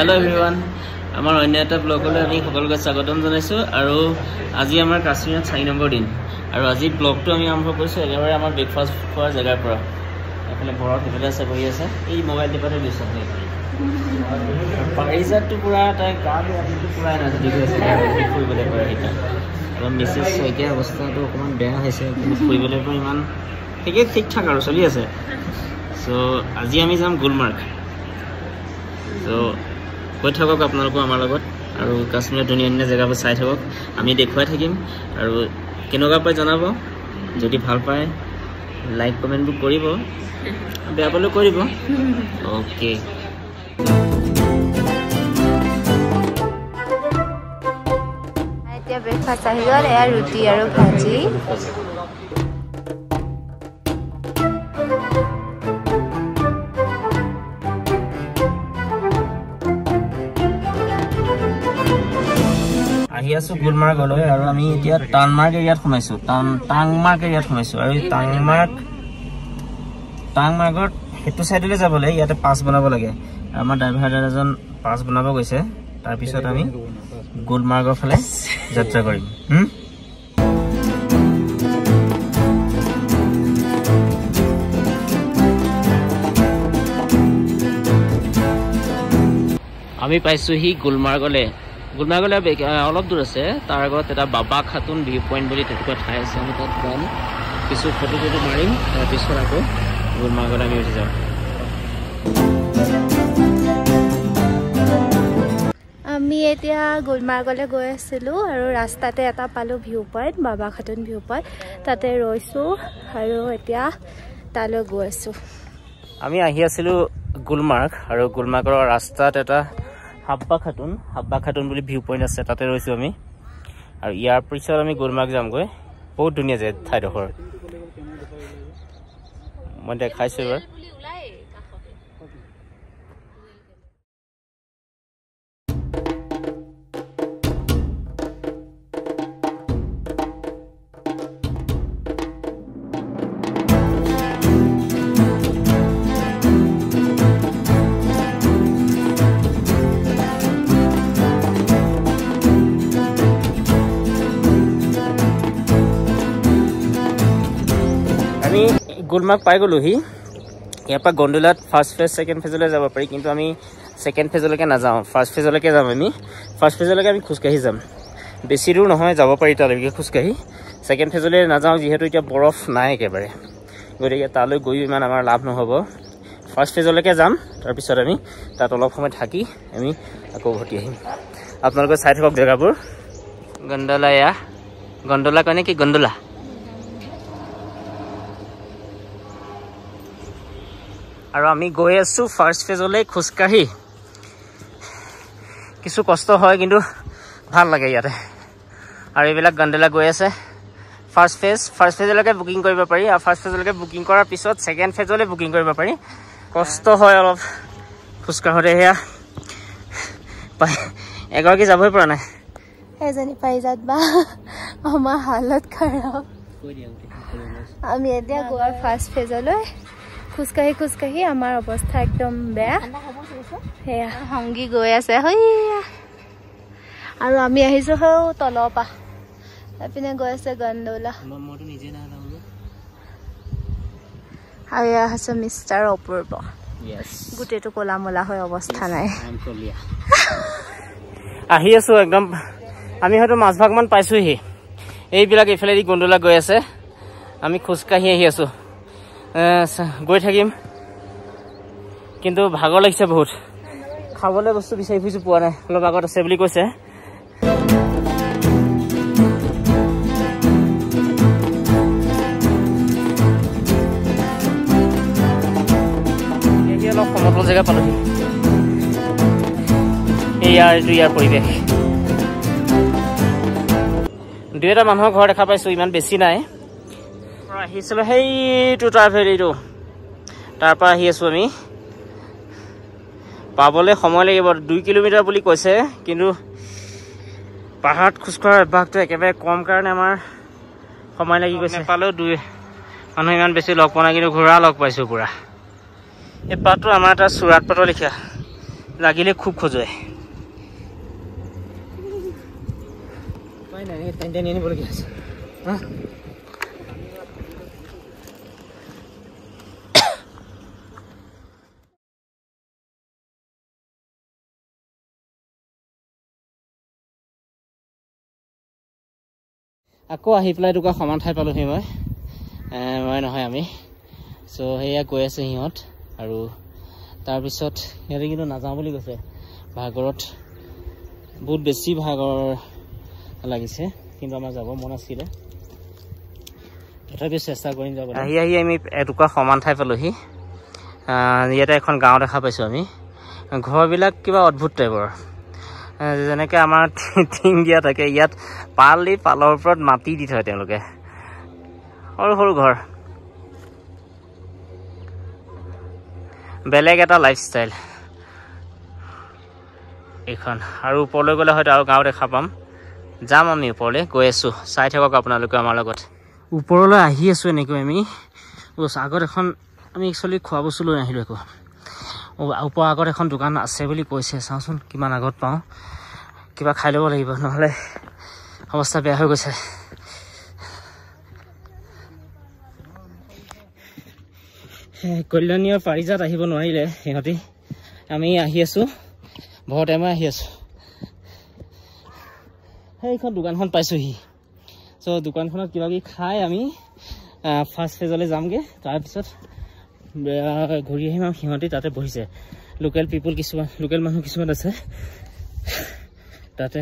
Hello everyone. Our অন্য এটা ব্লগলৈ আমি সকলোকে স্বাগতম জনাইছো আৰু আজি আমাৰ কাশ্মীৰত 4 নম্বৰ দিন আৰু আজি ব্লগটো আমি আৰম্ভ কৰিছো একেবাৰে আমাৰ ব্ৰেকফাষ্ট খোৱাৰ জায়গাৰ পৰা এফালে ঘৰত হেফালে আছে বহি আছে এই মোবাইল টিপাতে দিছে পাৰিজাতটো পুৰা তাই গাটো ৰাতিটো পুৰা এনাৰ্জি গৈছে ফুৰিবলৈ পৰা এটা আৰু মিছেছ শইকীয়া অৱস্থাটো অকমান বেয়া হৈছে ফুৰিবলৈ পৰা ইমান ঠিক ঠাক আৰু চলি আছে সো আজি আমি যাম গুলমাৰ্গ সো কৈ থাকক আপোনালোক আমাৰ লগত আৰু কাশ্মীৰৰ ধুনীয়া জেগাবোৰ চাই থাকক আমি দেখুৱাই থাকিম আৰু কেনেকুৱা পাই জনাব যদি ভাল পায় লাইক কমেন্টবোৰ কৰিব বেয়া পালে কৰিব ওকে এতিয়া ব্ৰেকফাষ্ট আহি গ'ল এয়া ৰুটি আৰু ভাজি আহি আছো গুলমাৰ্গলৈ আৰু আমি এতিয়া টাংমাৰ্গ এৰিয়াত সোমাইছো টাংমাৰ্গ এৰিয়াত সোমাইছো আৰু টাংমাৰ্গত হেতু সাইডলৈ যাবলৈ ইয়াতে পাস বনাব লাগে আমাৰ ড্ৰাইভাৰ দাদাজন পাস বনাব গৈছে তাৰ পিছত আমি গুলমাৰ্গৰ ফালে যাত্ৰা কৰিম আমি পাইছো হি গুলমাৰ্গলৈ অলপ দূৰ আছে তাৰ আগত এটা বাবা খাতুন ভিউ পইণ্ট বুলি তেনেকুৱা ঠাই আছে আমি তাত যাম কিছু ফটো মাৰিম তাৰপিছত আকৌ গুলমাৰ্গলৈ আমি উঠি যাম আমি এতিয়া গুলমাৰ্গলৈ গৈ আছিলোঁ আৰু ৰাস্তাতে এটা পালোঁ ভিউ পইণ্ট বাবা খাতুন ভিউ পইণ্ট তাতে ৰৈছোঁ আৰু এতিয়া তালৈ গৈ আছোঁ আমি আহি আছিলোঁ গুলমাৰ্গ আৰু গুলমাৰ্গৰ ৰাস্তাত এটা হাব্বা খাতুন বুলি ভিউ পইণ্ট আছে তাতে ৰৈছোঁ আমি আৰু ইয়াৰ পিছত আমি গুলমাৰ্গ যামগৈ বহুত ধুনীয়া যে ঠাইডোখৰ মই দেখাইছোঁ এবাৰ আমি গুলমাৰ্গ পাই গ'লোহি ইয়াৰ পৰা গণ্ডোলাত ফাৰ্ষ্ট ফেজ ছেকেণ্ড ফেজলৈ যাব পাৰি কিন্তু আমি ছেকেণ্ড ফেজলৈকে নাযাওঁ ফাৰ্ষ্ট ফেজলৈকে যাম আমি ফাৰ্ষ্ট ফেজলৈকে আমি খোজকাঢ়ি যাম বেছি দূৰ নহয় যাব পাৰি তালৈকে খোজকাঢ়ি ছেকেণ্ড ফেজলৈ নাযাওঁ যিহেতু এতিয়া বৰফ নাই একেবাৰে গতিকে তালৈ গৈও ইমান আমাৰ লাভ নহ'ব ফাৰ্ষ্ট ফেজলৈকে যাম তাৰপিছত আমি তাত অলপ সময় থাকি আমি আকৌ উভতি আহিম আপোনালোকে চাই থাকক জেগাবোৰ গণ্ডোলা কয় নে কি গণ্ডোলা আৰু আমি গৈ আছোঁ ফাৰ্ষ্ট ফেজলৈ খোজকাঢ়ি কিছু কষ্ট হয় কিন্তু ভাল লাগে ইয়াতে আৰু এইবিলাক গণ্ডোলা গৈ আছে ফাৰ্ষ্ট ফেজলৈকে বুকিং কৰিব পাৰি আৰু ফাৰ্ষ্ট ফেজলৈকে বুকিং কৰাৰ পিছত ছেকেণ্ড ফেজলৈ বুকিং কৰিব পাৰি কষ্ট হয় অলপ খোজকাঢ়োতে সেয়া এগৰাকী যাবই পৰা নাই এজনী পাৰিজাত বা আমাৰ হালত খাৰাপ আমি এতিয়া গোৱাৰ ফাৰ্ষ্ট ফেজলৈ খোজকাঢ়ি আমাৰ অৱস্থা একদম বেয়া সেয়া সংগী গৈ আছে আৰু আমি আহিছোঁ তলৰ পৰা এইপিনে গৈ আছে গণ্ডোলা আৰু এয়া হৈছে মিষ্টাৰ অপূৰ্ব গোটেইটো ক'লা মলা হৈ অৱস্থা নাই আহি আছোঁ একদম আমি হয়তো মাজভাগমান পাইছোঁহি এইবিলাক এইফালেদি গণ্ডোলা গৈ আছে আমি খোজকাঢ়ি আহি আছোঁ গৈ থাকিম কিন্তু ভাগৰ লাগিছে বহুত খাবলৈ বস্তু বিচাৰি ফুৰিছোঁ পোৱা নাই অলপ আগত আছে বুলি কৈছে অলপ সমতল জেগা পালোহি ইয়াৰ পৰিৱেশ দুই এটা মানুহৰ ঘৰ দেখা পাইছোঁ ইমান বেছি নাই আহিছিলোঁ সেইটো তাৰ পৰা আহি আছোঁ আমি পাবলৈ সময় লাগিব 2 কিলোমিটাৰ বুলি কৈছে কিন্তু পাহাৰত খোজকঢ়াৰ অভ্যাসটো একেবাৰে কম কাৰণে আমাৰ সময় লাগি গৈছে পালেও দুই মানুহ ইমান বেছি লগ পোৱা নাই কিন্তু ঘোঁৰা লগ পাইছোঁ পুৰা এই পাতটো আমাৰ এটা চুৰাট পাতৰ লিখা লাগিলে খুব খজুৱাই নাই টাইম আনিবলগীয়া আছে আকৌ আহি পেলাই টুকুৰা সমান ঠাই পালোহি মই নহয় আমি চ' সেয়া গৈ আছে সিহঁত আৰু তাৰপিছত সিহঁতে কিন্তু নাযাওঁ বুলি কৈছে ভাগৰত বহুত বেছি ভাগৰ লাগিছে কিন্তু আমাৰ যাব মন আছিলে তথাপিও চেষ্টা কৰিম যাব আহি আমি এটুকুৰা সমান ঠাই পালোহি ইয়াতে এখন গাঁও দেখা পাইছোঁ আমি ঘৰবিলাক কিবা অদ্ভুত টাইপৰ যেনেকৈ আমাৰ টিং দিয়া থাকে ইয়াত পালৰ ওপৰত মাটি দি থয় তেওঁলোকে সৰু সৰু ঘৰ বেলেগ এটা লাইফষ্টাইল এইখন আৰু ওপৰলৈ গ'লে হয়তো আৰু গাঁও দেখা পাম যাম আমি ওপৰলৈ গৈ আছোঁ চাই থাকক আপোনালোকে আমাৰ লগত ওপৰলৈ আহি আছোঁ এনেকৈ আমি আগত এখন আমি একচুৱেলি খোৱা বস্তু লৈ নাহিলোঁ একো ওপৰ আগত এখন দোকান আছে বুলি কৈছে চাওঁচোন কিমান আগত পাওঁ কিবা খাই ল'ব লাগিব নহ'লে অৱস্থা বেয়া হৈ গৈছে কল্যাণী আৰু পাৰিজাত আহিব নোৱাৰিলে সিহঁতি আমি আহি আছোঁ ভৰতে মই আহি আছোঁ সেইখন দোকানখন পাইছোঁহি চ' দোকানখনত কিবা কিবি খাই আমি ফাৰ্ষ্ট ফেজলৈ যামগৈ তাৰপিছত ঘূৰি আহিম আৰু সিহঁতি তাতে বহিছে লোকেল মানুহ কিছুমান আছে তাতে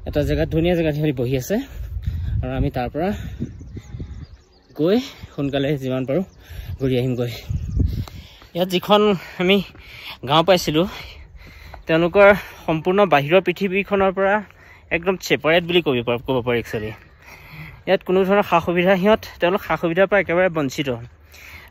এটা জেগাত ধুনীয়া জেগাত সিহঁতি বহি আছে আৰু আমি তাৰ পৰা গৈ সোনকালে যিমান পাৰোঁ ঘূৰি আহিমগৈ ইয়াত যিখন আমি গাঁও পাইছিলোঁ তেওঁলোকৰ সম্পূৰ্ণ বাহিৰৰ পৃথিৱীখনৰ পৰা একদম ছেপাৰেট বুলি ক'ব পাৰি একচুৱেলি ইয়াত কোনো ধৰণৰ সা সুবিধা তেওঁলোক সা সুবিধাৰ পৰা একেবাৰে বঞ্চিত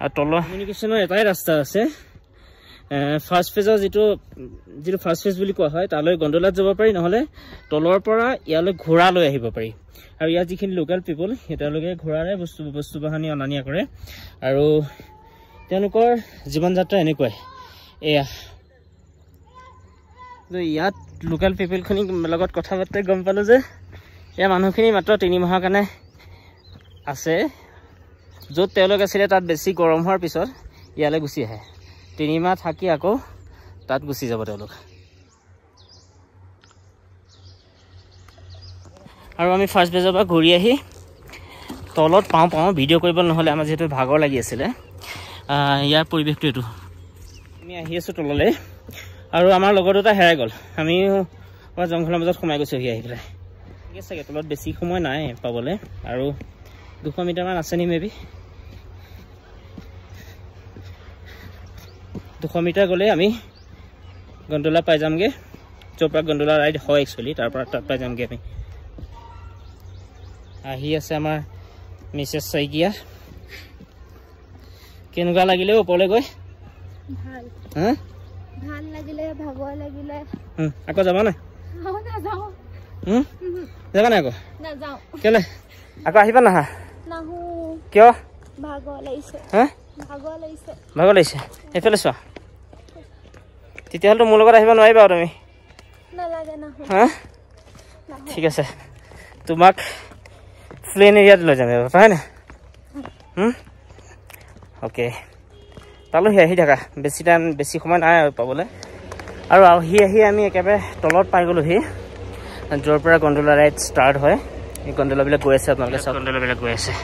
আৰু তলৰ কমিউনিকেশ্যনৰ এটাই ৰাস্তা আছে ফাৰ্ষ্ট ফেজৰ যিটো ফাৰ্ষ্ট ফেজ বুলি কোৱা হয় তালৈ গণ্ডোলাত যাব পাৰি নহ'লে তলৰ পৰা ইয়ালৈ ঘোঁৰা লৈ আহিব পাৰি আৰু ইয়াত যিখিনি লোকেল পিপল তেওঁলোকে ঘোঁৰাৰে বস্তু বাহানি অনা নিয়া কৰে আৰু তেওঁলোকৰ জীৱন যাত্ৰা এনেকুৱাই এয়া ইয়াত লোকেল পিপলখিনিৰ লগত কথা পাতি গম পালোঁ যে এয়া মানুহখিনি মাত্ৰ 3 মাহৰ কাৰণে আছে য'ত তেওঁলোক আছিলে তাত বেছি গৰম হোৱাৰ পিছত ইয়ালৈ গুচি আহে 3 মাহ থাকি আকৌ তাত গুচি যাব তেওঁলোক আৰু আমি ফাৰ্ষ্ট বেজৰ পৰা ঘূৰি আহি তলত পাওঁ ভিডিঅ' কৰিব নহ'লে আমাৰ যিহেতু ভাগৰ লাগি আছিলে ইয়াৰ পৰিৱেশটো এইটো আমি আহি আছোঁ তললৈ আৰু আমাৰ লগৰ দুটা হেৰাই গ'ল আমিও জংঘলৰ মাজত সোমাই গৈছোঁ আহি পেলাই ঠিক আছে চাগে তলত বেছি সময় নাই পাবলৈ আৰু 200 মিটাৰমান আছে নি মেবি 200 মিটাৰ গ'লে আমি গণ্ডোলা পাই যামগৈ য'ৰ পৰা গণ্ডোলা ৰাইড হয় একচুৱেলি তাৰ পৰা তাত পাই যামগৈ আমি আহি আছে আমাৰ মিছেছ শইকীয়া কেনেকুৱা লাগিলে ওপৰলৈ গৈ ভাল লাগিলে ভাগৰ লাগিলে আকৌ যাবা নাই যাবা নাই আকৌ নাযাওঁ কেলে আকৌ আহিবা নাহা নাহো কিয় ভাগৰ লাগিছে ভাগৰ লাগিছে এইফালে চোৱা তেতিয়াহ'লেতো মোৰ লগত আহিব নোৱাৰিবা আৰু তুমি নালাগে নাহো ঠিক আছে তোমাক প্লেন এৰিয়াত লৈ যাম হয় নাই অ'কে পালোহি আহি থাকা বেছি সময় নাই আৰু পাবলৈ আৰু আহি আমি একেবাৰে তলত পাই গ'লোহি য'ৰ পৰা গণ্ডোলা ৰাইড ষ্টাৰ্ট হয় এই গণ্ডোলাবিলাক গৈ আছে আপোনালোকে চাওক গণ্ডোলাবিলাক গৈ আছে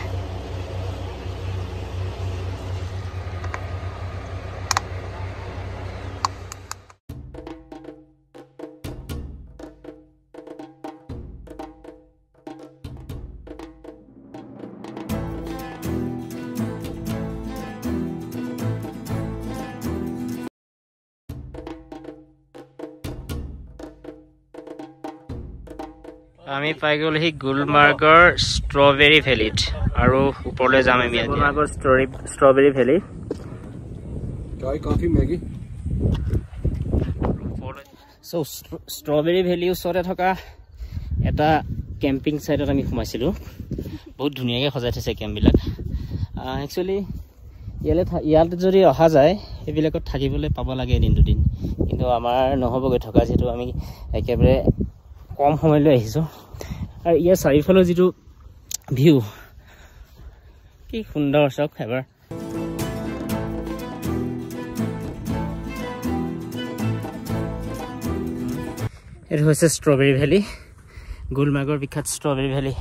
আমি পাই গ'লোহি গুলমাৰ্গৰ ষ্ট্ৰবেৰী ভেলীত আৰু ওপৰলৈ যাম আমি গুলমাৰ্গৰ ষ্ট্ৰবেৰী ভেলী ষ্ট্ৰবেৰী ভেলীৰ ওচৰতে থকা এটা কেম্পিং চাইটত আমি সোমাইছিলোঁ বহুত ধুনীয়াকৈ সজাই থৈছে কেম্পবিলাক একচুৱেলি ইয়াতে যদি অহা যায় সেইবিলাকত থাকিবলৈ পাব লাগে এদিন দুদিন কিন্তু আমাৰ নহ'বগৈ থকা যিহেতু আমি একেবাৰে কম সময়লৈ আহিছোঁ আৰু ইয়াৰ চাৰিওফালৰ যিটো ভিউ কি সুন্দৰ চাওক এবাৰ এইটো হৈছে ষ্ট্ৰবেৰী ভেলী গুলমাৰ্গৰ বিখ্যাত ষ্ট্ৰবেৰী ভেলী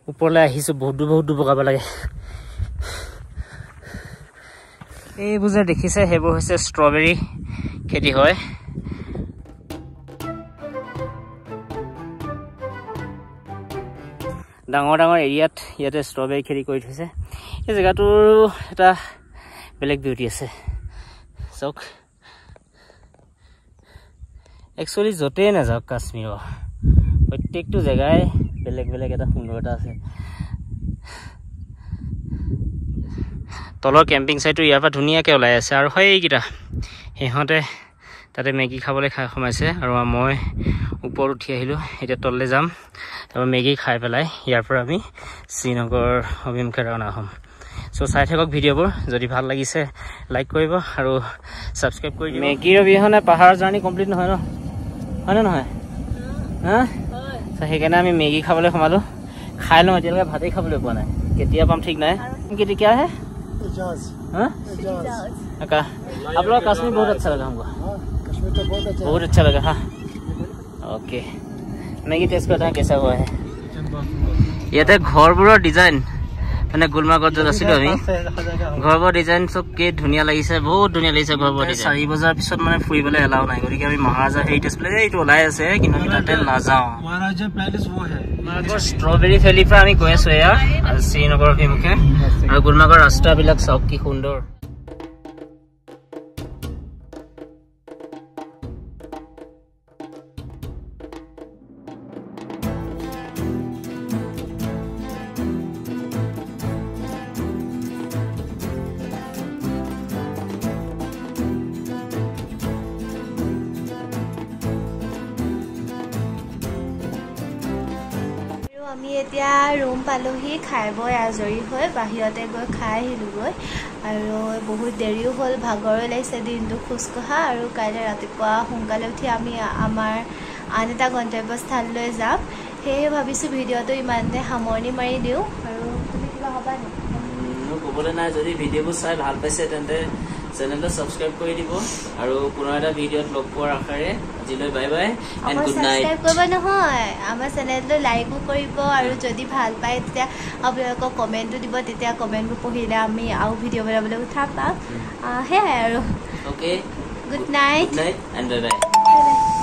ওপৰলৈ আহিছোঁ বহুত দূৰ বগাব লাগে এইবোৰ যে দেখিছে সেইবোৰ হৈছে ষ্ট্ৰবেৰী খেতি হয় ডাঙৰ এৰিয়াত ইয়াতে ষ্ট্ৰবেৰী খেতি কৰি থৈছে এই জেগাটোৰ এটা বেলেগ বিউটি আছে চাওক একচুৱেলি য'তেই নাযাওক কাশ্মীৰৰ প্ৰত্যেকটো জেগাই বেলেগ এটা সুন্দৰতা আছে তলৰ কেম্পিং চাইটটো ইয়াৰ পৰা ধুনীয়াকৈ ওলাই আছে আৰু হয় এইকেইটা সিহঁতে তাতে মেগী খাবলৈ সোমাইছে আৰু মই ওপৰত উঠি আহিলোঁ এতিয়া তললৈ যাম তাৰপৰা মেগী খাই পেলাই ইয়াৰ পৰা আমি শ্ৰীনগৰ অভিমুখে ৰাওনা হ'ম চ' চাই থাকক ভিডিঅ'বোৰ যদি ভাল লাগিছে লাইক কৰিব আৰু ছাবস্ক্ৰাইব কৰি দিব মেগীৰ অবিহনে পাহাৰৰ জাৰ্ণি কমপ্লিট নহয় ন হয়নে নহয় হা সেইকাৰণে আমি মেগী খাবলৈ সোমালোঁ খাই লওঁ এতিয়ালৈকে ভাতেই খাবলৈ পোৱা নাই কেতিয়া পাম ঠিক নাই কেতিয়া আহে हाँ आप लोग कश्मीर बहुत अच्छा लगा हमको बहुत अच्छा लगा हाँ ओके मैगी टेस्ट करता है कैसा हुआ है ইয়াতে ঘৰবোৰৰ ডিজাইন মানে গুলমাৰ্গত য'ত আছিলোঁ আমি ঘৰবোৰৰ ডিজাইন চব কি ধুনীয়া লাগিছে বহুত ধুনীয়া লাগিছে ঘৰবোৰৰ ডিজাইন 4 বজাৰ পিছত মানে ফুৰিবলৈ এলাও নাই গতিকে আমি মহাৰাজা হেৰিটেজ প্লেচ এইটো ওলাই আছে কিন্তু আমি তাতে নাযাওঁ মহাৰাজা প্লেচ হয় ষ্ট্ৰবেৰী ভেলীৰ পৰা আমি গৈ আছোঁ এয়া শ্ৰীনগৰ অভিমুখে আৰু গুলমাৰ্গৰ ৰাস্তাবিলাক চাওক কি সুন্দৰ আমি এতিয়া ৰুম পালোহি খাই বৈ আজৰি হৈ বাহিৰতে গৈ খাই আহিলোগৈ আৰু বহুত দেৰিও হ'ল ভাগৰো লাগিছে দিনটো খোজকঢ়া আৰু কাইলৈ ৰাতিপুৱা সোনকালে উঠি আমি আমাৰ আন এটা গন্তব্যস্থানলৈ যাম সেয়ে ভাবিছোঁ ভিডিঅ'টো ইমানতে সামৰণি মাৰি দিওঁ আৰু তুমি কিবা হ'বা নেকি মোৰ ক'বলৈ নাই যদি ভিডিঅ'বোৰ চাই ভাল পাইছে তেন্তে চেনেলটো সাবস্ক্ৰাইব কৰি দিব আৰু পুনৰ এটা ভিডিঅ'ত লগ পোৱাৰ আশাৰে আজিলৈ bye bye and good night subscribe কৰিব নহয় আমাৰ চেনেলটো লাইকো কৰিব আৰু যদি ভাল পায় তেতিয়া আপোনালোকক কমেণ্টটো দিব তেতিয়া কমেণ্টবোৰ পঢ়িলে আমি আৰু ভিডিঅ' বনাবলৈ উৎসাহ পাম সেয়াই আৰু okay good night and bye bye